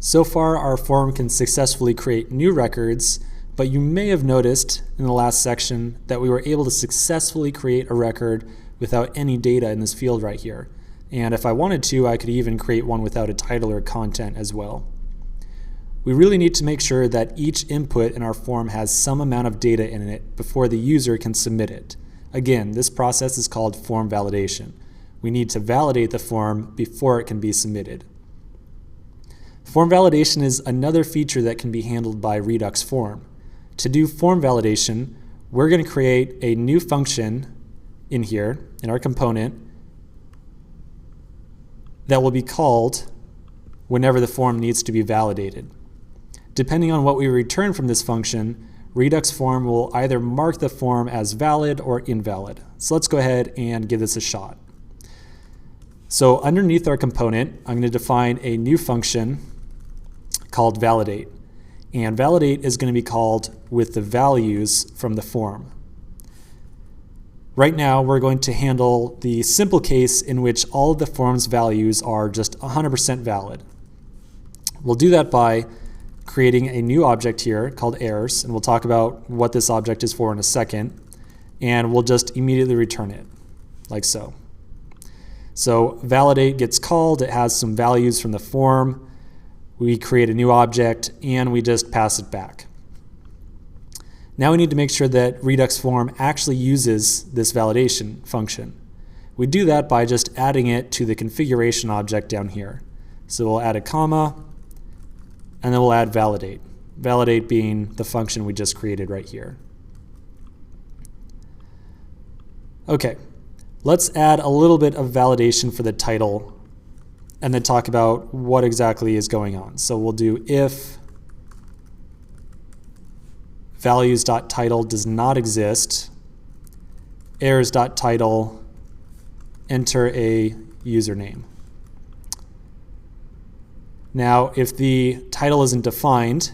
So far, our form can successfully create new records, but you may have noticed in the last section that we were able to successfully create a record without any data in this field right here. And if I wanted to, I could even create one without a title or content as well. We really need to make sure that each input in our form has some amount of data in it before the user can submit it. Again, this process is called form validation. We need to validate the form before it can be submitted. Form validation is another feature that can be handled by Redux Form. To do form validation, we're going to create a new function in here, in our component, that will be called whenever the form needs to be validated. Depending on what we return from this function, Redux Form will either mark the form as valid or invalid. So let's go ahead and give this a shot. So underneath our component, I'm going to define a new function called validate. And validate is going to be called with the values from the form. Right now, we're going to handle the simple case in which all of the form's values are just 100% valid. We'll do that by creating a new object here called errors, and we'll talk about what this object is for in a second, and we'll just immediately return it, like so. So validate gets called, it has some values from the form, we create a new object, and we just pass it back. Now we need to make sure that Redux Form actually uses this validation function. We do that by just adding it to the configuration object down here. So we'll add a comma, and then we'll add validate. Validate being the function we just created right here. Okay, let's add a little bit of validation for the title and then talk about what exactly is going on. So we'll do if values.title does not exist, errors.title, enter a username. Now, if the title isn't defined,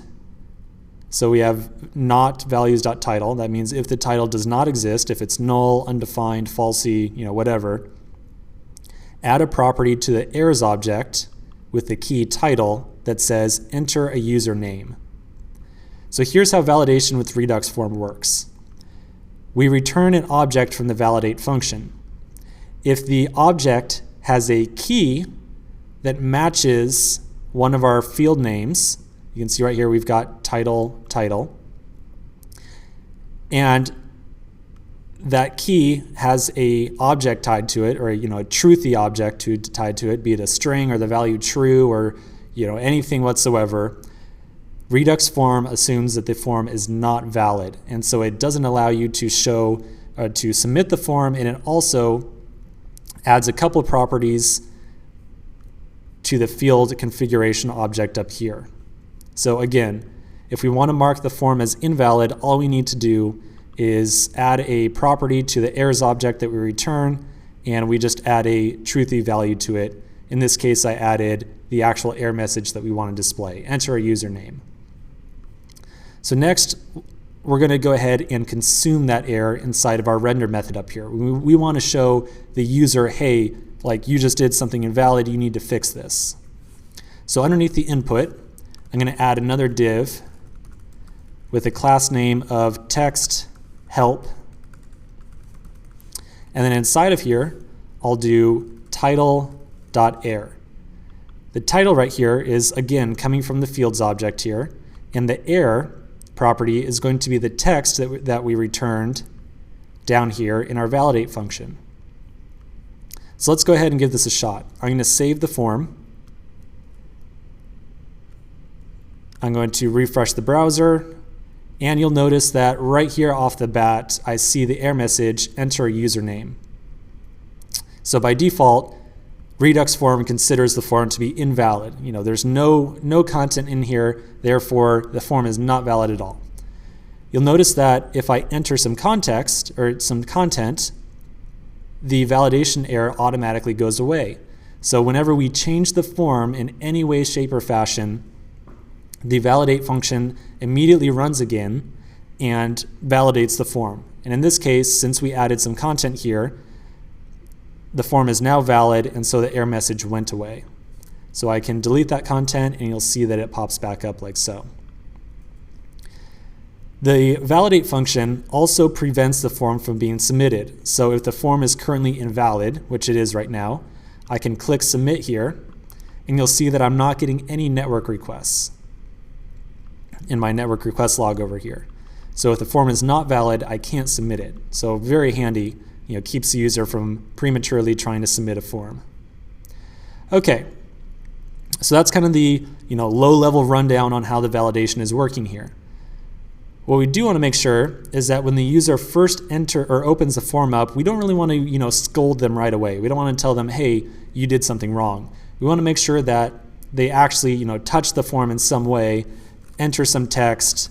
so we have not values.title, that means if the title does not exist, if it's null, undefined, falsy, whatever, add a property to the errors object with the key title that says enter a username. So here's how validation with Redux Form works. We return an object from the validate function. If the object has a key that matches one of our field names, you can see right here we've got title, and that key has a object tied to it, or a truthy object tied to it, be it a string or the value true or anything whatsoever. Redux Form assumes that the form is not valid, and so it doesn't allow you to to submit the form, and it also adds a couple of properties to the field configuration object up here. So again, if we want to mark the form as invalid, all we need to do is add a property to the errors object that we return, and we just add a truthy value to it. In this case, I added the actual error message that we want to display, enter a username. So next, we're going to go ahead and consume that error inside of our render method up here. We want to show the user, hey, like you just did something invalid, you need to fix this. So underneath the input, I'm going to add another div with a class name of text help. And then inside of here, I'll do title.err. The title right here is, again, coming from the fields object here, and the error property is going to be the text that we returned down here in our validate function. So let's go ahead and give this a shot. I'm going to save the form. I'm going to refresh the browser, and you'll notice that right here off the bat, I see the error message, enter a username. So by default, Redux Form considers the form to be invalid. There's no content in here, therefore the form is not valid at all. You'll notice that if I enter some context or some content, the validation error automatically goes away. So whenever we change the form in any way, shape, or fashion, the validate function immediately runs again and validates the form. And in this case, since we added some content here, the form is now valid, and so the error message went away. So I can delete that content and you'll see that it pops back up like so. The validate function also prevents the form from being submitted. So if the form is currently invalid, which it is right now, I can click submit here and you'll see that I'm not getting any network requests in my network request log over here. So if the form is not valid, I can't submit it. So very handy, keeps the user from prematurely trying to submit a form. Okay, so that's kind of the low-level rundown on how the validation is working here. What we do want to make sure is that when the user first opens the form up, we don't really want to scold them right away. We don't want to tell them, hey, you did something wrong. We want to make sure that they actually touch the form in some way, enter some text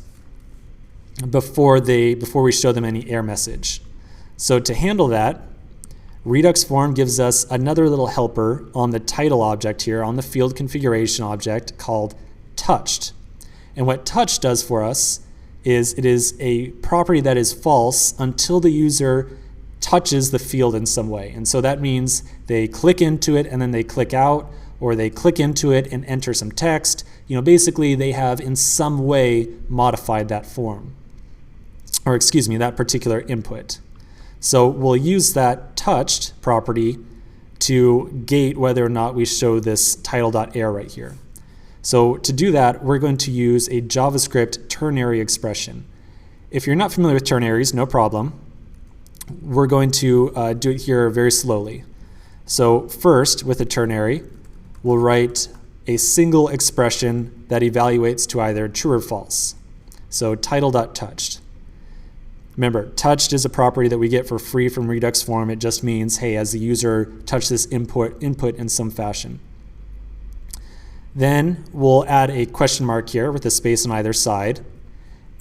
before we show them any error message. So to handle that, Redux form gives us another little helper on the title object here, on the field configuration object called touched. And what touched does for us is it is a property that is false until the user touches the field in some way. And so that means they click into it and then they click out, or they click into it and enter some text. Basically they have in some way modified that form, or that particular input. So we'll use that touched property to gate whether or not we show this title.error right here. So to do that, we're going to use a JavaScript ternary expression. If you're not familiar with ternaries, no problem. We're going to do it here very slowly. So first, with a ternary, we'll write a single expression that evaluates to either true or false. So title.touched. Remember, touched is a property that we get for free from Redux form. It just means, hey, has the user touched this input in some fashion. Then we'll add a question mark here with a space on either side.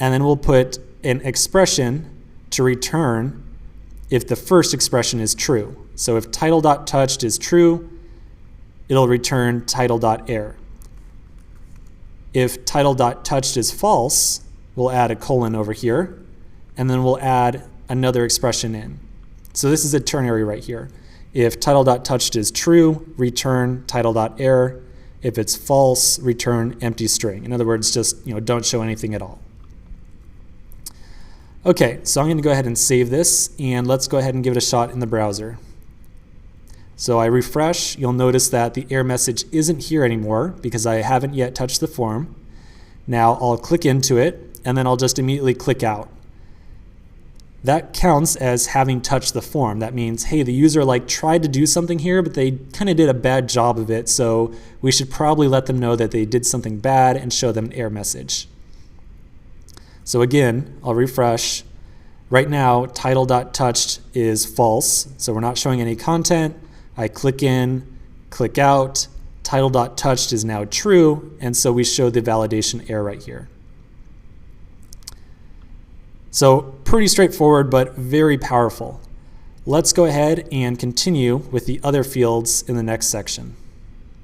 And then we'll put an expression to return if the first expression is true. So if title.touched is true, it'll return title.error. If title.touched is false, we'll add a colon over here, and then we'll add another expression in. So this is a ternary right here. If title.touched is true, return title.error. If it's false, return empty string. In other words, just don't show anything at all. Okay, so I'm going to go ahead and save this, and let's go ahead and give it a shot in the browser. So I refresh, you'll notice that the error message isn't here anymore because I haven't yet touched the form. Now I'll click into it, and then I'll just immediately click out. That counts as having touched the form. That means, hey, the user tried to do something here, but they kind of did a bad job of it, so we should probably let them know that they did something bad and show them an error message. So again, I'll refresh. Right now, title.touched is false, so we're not showing any content. I click in, click out, title.touched is now true, and so we show the validation error right here. So pretty straightforward, but very powerful. Let's go ahead and continue with the other fields in the next section.